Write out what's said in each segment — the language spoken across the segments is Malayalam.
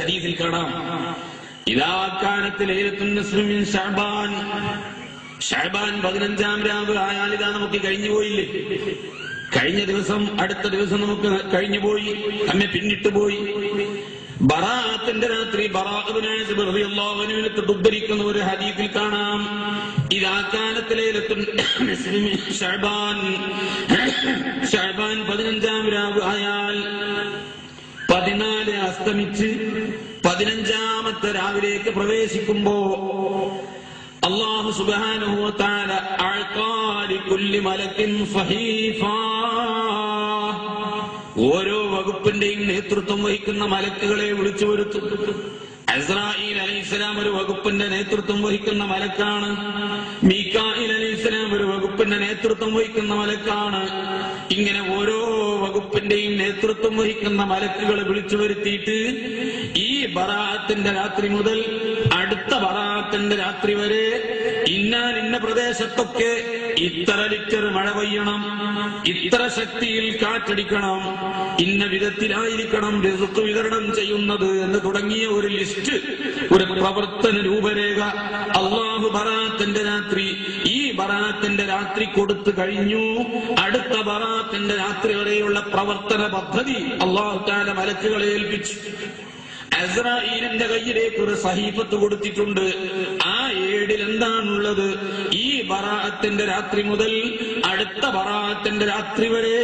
ഹദീസിൽ കാണാം, ഇദാ കാനത്ത് ലൈലത്തുൻ നിസ്ഫി മിൻ ശഅബാൻ, ശഅബാൻ 15-ാം രാവ് ആയാൽ ഇതാ നമുക്ക് കഴിഞ്ഞുപോയില്ലേ, കഴിഞ്ഞ ദിവസം അടുത്ത ദിവസം നമുക്ക് കഴിഞ്ഞുപോയി, നമ്മെ പിന്നിട്ട് പോയി. ബറാഅത്തിന്റെ രാത്രി ബറാഅ ഇബ്നു ആസിബ് റളിയല്ലാഹു അൻഹുവിനെ ഉദ്ധരിക്കുന്ന ഒരു ഹദീസിൽ കാണാം, ഇദാ കാനത്ത് ലൈലത്തുൻ നിസ്ഫി മിൻ ശഅബാൻ, ശഅബാൻ 15-ാം രാവ് ആയാൽ 14 അസ്തമിച്ച് 15-ാമത്തെ രാവിലേക്ക് പ്രവേശിക്കുമ്പോ അല്ലാഹു സുബ്ഹാനഹു വ തആല അഅ്താ ലികുല്ലി മലക്കിൻ സഹീഫാ, ഓരോ വകുപ്പിന്റെയും നേതൃത്വം വഹിക്കുന്ന മലക്കുകളെ വിളിച്ചു വരുത്തും. അസ്രായീൽ അലൈഹിസ്സലാം ഒരു വകുപ്പിന്റെ നേതൃത്വം വഹിക്കുന്ന മലക്കാണ്. മീകായിൽ അലൈഹിസ്സലാം ഒരു വകുപ്പിന്റെ നേതൃത്വം വഹിക്കുന്ന മലക്കാണ്. ഇങ്ങനെ ഓരോ വകുപ്പിന്റെയും നേതൃത്വം വഹിക്കുന്ന മലക്കുകൾ വിളിച്ചു വരുത്തിയിട്ട് ഈ ബറാഅത്തിന്റെ രാത്രി മുതൽ അടുത്ത ബറാഅത്തിന്റെ രാത്രി വരെ ഇന്ന പ്രദേശത്തൊക്കെ ഇത്ര ലിറ്റർ മഴ പെയ്യണം, ഇത്ര ശക്തിയിൽ കാറ്റടിക്കണം, ഇന്ന വിധത്തിലായിരിക്കണം റിസ്ക് വിതരണം ചെയ്യുന്നത് എന്ന് തുടങ്ങിയ ഒരു ലിസ്റ്റ്, ഒരു പ്രവർത്തന രൂപരേഖ അല്ലാഹു ബറാഅത്തിന്റെ രാത്രി, ഈ ബറാഅത്തിന്റെ രാത്രി കൊടുത്തു കഴിഞ്ഞു. അടുത്ത ബറാഅത്തിന്റെ രാത്രി വരെയുള്ള പ്രവർത്തന പദ്ധതി അല്ലാഹു തആല മലക്കുകളെ ഏൽപ്പിച്ചു. അസ്രായീലിന്റെ കയ്യിലേക്ക് ഒരു സഹീഫത്ത് കൊടുത്തിട്ടുണ്ട്. ആ ഏടിൽ എന്താണുള്ളത്? ഈ ബറാഅത്തിന്റെ രാത്രി മുതൽ അടുത്ത ബറാഅത്തിന്റെ രാത്രി വരെ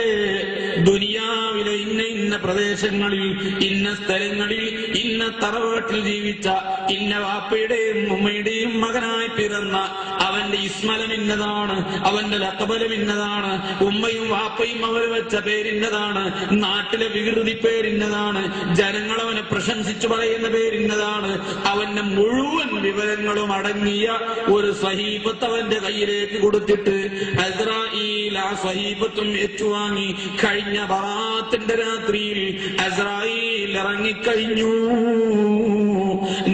ദുനിയാവിലെ ഇന്ന പ്രദേശങ്ങളിൽ, ഇന്ന സ്ഥലങ്ങളിൽ, ഇന്ന തറവാട്ടിൽ ജീവിച്ച ഇന്ന വാപ്പയുടെയും ഉമ്മയുടെയും മകനായി പിറന്ന അവന്റെ ഇസ്മലം ഇന്നതാണ്, അവന്റെ ലഖബലം ഇന്നതാണ്, ഉമ്മയും വാപ്പയും അവർ വെച്ച പേരിന്നതാണ്, നാട്ടിലെ വികൃതി പേരിന്നതാണ്, ജനങ്ങൾ അവനെ പ്രശംസിച്ചു പറയുന്ന പേരിന്നതാണ്, അവന്റെ മുഴുവൻ വിവരങ്ങളും അടങ്ങിയ ഒരു സഹീഫത്ത് അവന്റെ കയ്യിലേക്ക് കൊടുത്തിട്ട് അസ്രായീൽ ആ സഹീഫത്തും ഏറ്റുവാങ്ങി. കഴിഞ്ഞ ബറാഅത്തിന്റെ രാത്രിയിൽ അസ്രായീൽ ഇറങ്ങിക്കഴിഞ്ഞു.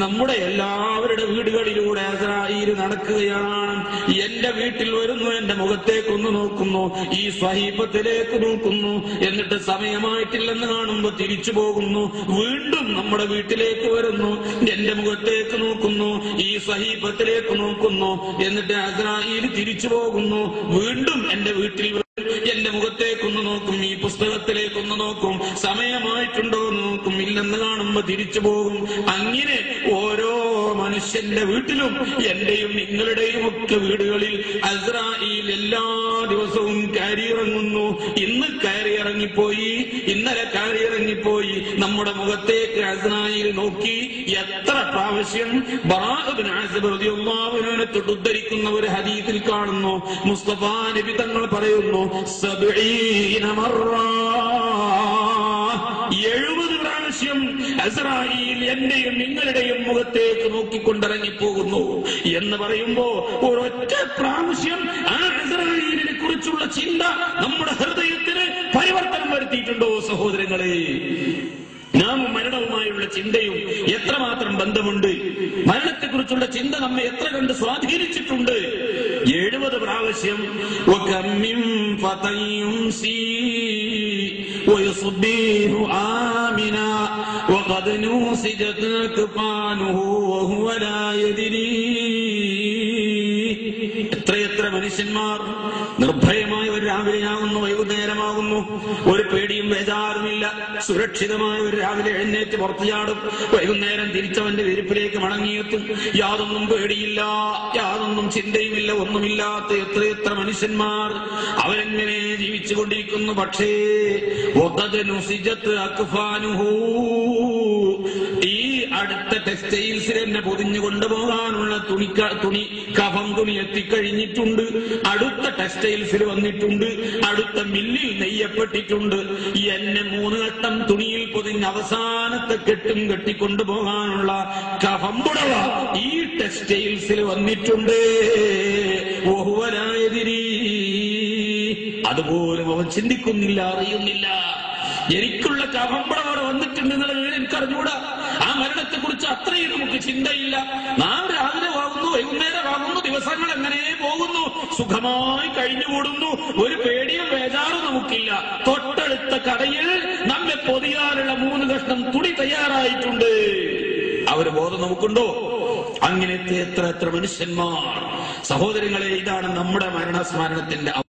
നമ്മുടെ എല്ലാവരുടെ വീടുകളിലൂടെ അസ്രായീൽ നടക്കുകയാണ്. എന്റെ വീട്ടിൽ വരുന്നു, എന്റെ മുഖത്തേക്കൊന്ന് നോക്കുന്നു, ഈ സഹീഫത്തിലേക്ക് നോക്കുന്നു, എന്നിട്ട് സമയമായിട്ടില്ലെന്ന് കാണുമ്പോ തിരിച്ചു പോകുന്നു, വീണ്ടും നമ്മുടെ വീട്ടിലേക്ക് വരുന്നു, എന്റെ മുഖത്തേക്ക് നോക്കുന്നു, ഈ സഹീഫത്തിലേക്ക് നോക്കുന്നു, എന്നിട്ട് അസ്രായീൽ തിരിച്ചു പോകുന്നു, വീണ്ടും എന്റെ വീട്ടിൽ എന്റെ മുഖത്തേക്കൊന്ന് നോക്കും, ഈ പുസ്തകത്തിലേക്കൊന്ന് നോക്കും, സമയമായിട്ടുണ്ടോ എന്ന് നോക്കും, ഇല്ലെന്ന് കാണുമ്പോ തിരിച്ചു പോകും. അങ്ങനെ ഓരോ മനുഷ്യന്റെ വീട്ടിലും എന്റെയും നിങ്ങളുടെയും ഒക്കെ വീടുകളിൽ അസ്രായീൽ എല്ലാ ദിവസവും കയറിയിറങ്ങുന്നു. ഇന്ന് കയറിയിറങ്ങിപ്പോയി, ഇന്നലെ കയറിയിറങ്ങിപ്പോയി, നമ്മുടെ മുഖത്തേക്ക് അസ്രായീൽ നോക്കി. എത്ര പ്രാവശ്യം ബറാഅ ഇബ്നു ആസിബ് റളിയല്ലാഹു അൻഹുവിനെ ഉദ്ധരിക്കുന്ന ഒരു ഹദീസിൽ കാണുന്നു, മുസ്തഫ നബി തങ്ങൾ പറയുന്നു 70 മറ, 70 പ്രാവശ്യം അസ്രായീൽ എന്റെയും നിങ്ങളുടെയും മുഖത്തേക്ക് നോക്കിക്കൊണ്ടിറങ്ങിപ്പോകുന്നു എന്ന് പറയുമ്പോ ഒരൊറ്റ പ്രാവശ്യം ആ അസ്രായീലിനെ കുറിച്ചുള്ള ചിന്ത നമ്മുടെ ഹൃദയത്തിന് പരിവർത്തനം വരുത്തിയിട്ടുണ്ടോ സഹോദരങ്ങളെ? നാം മരണവുമായുള്ള ചിന്തയും എത്രമാത്രം ബന്ധമുണ്ട്? മരണത്തെക്കുറിച്ചുള്ള ചിന്ത നമ്മെ എത്ര കണ്ട് സ്വാധീനിച്ചിട്ടുണ്ട്? 70 പ്രാവശ്യം എത്രയെത്ര മനുഷ്യന്മാർ നിർഭയമായ ഒരു രാവിലെയാകുന്നു, വൈകുന്നേരമാകുന്നു, ഒരു പേടിയും ബേജാറുമില്ല, സുരക്ഷിതമായ ഒരു രാവിലെ എഴുന്നേറ്റ് പുറത്തു ചാടും, വൈകുന്നേരം തിരിച്ചവന്റെ വിരിപ്പിലേക്ക് മടങ്ങിയെത്തും. യാതൊന്നും പേടിയില്ല, യാതൊന്നും ചിന്തയുമില്ല, ഒന്നുമില്ലാത്ത എത്രയെത്ര മനുഷ്യന്മാർ അവരെങ്ങനെ ജീവിച്ചുകൊണ്ടിരിക്കുന്നു. പക്ഷേ ഈ അടുത്ത ടെക്സ്റ്റൈൽസിൽ എന്നെ പൊതിഞ്ഞു കൊണ്ടുപോകാനുള്ള തുണി എത്തിക്കഴിഞ്ഞിട്ടുണ്ട്. അടുത്ത ടെക്സ്റ്റൈൽസിൽ വന്നിട്ടുണ്ട്, അടുത്ത മില്ലിൽ നെയ്യപ്പെട്ടിട്ടുണ്ട്. എന്നെ 3 ഘട്ടം തുണിയിൽ പൊതിഞ്ഞ് അവസാനത്തെ കെട്ടും കെട്ടിക്കൊണ്ടുപോകാനുള്ള കഫംപുടവ ഈ ടെക്സ്റ്റൈൽസിൽ വന്നിട്ടുണ്ട്. അതുപോലും അവൻ ചിന്തിക്കുന്നില്ല, അറിയുന്നില്ല. എനിക്കുള്ള കഫംപുടവ വന്നിട്ടുണ്ടെന്നുള്ളത് എനിക്കറിഞ്ഞൂടാ. ആ മരണത്തെ കുറിച്ച് അത്രയും നമുക്ക് ചിന്തയില്ല. നാം രാവിലെ ആകുന്നു, വൈകുന്നേരമാകുന്നു, ദിവസങ്ങൾ എങ്ങനെ പോകുന്നു, സുഖമായി കഴിഞ്ഞുകൂടുന്നു, ഒരു പേടിയും ബേജാറും നമുക്കില്ല. തൊട്ടടുത്ത കടയിൽ നമ്മെ പൊതിയാനുള്ള 3 കഷ്ണം തുണി തയ്യാറായിട്ടുണ്ട്. ഒരു ബോധം നമുക്കുണ്ടോ? അങ്ങനത്തെ എത്ര എത്ര മനുഷ്യന്മാർ. സഹോദരങ്ങളെ, ഇതാണ് നമ്മുടെ മരണസ്മരണത്തിന്റെ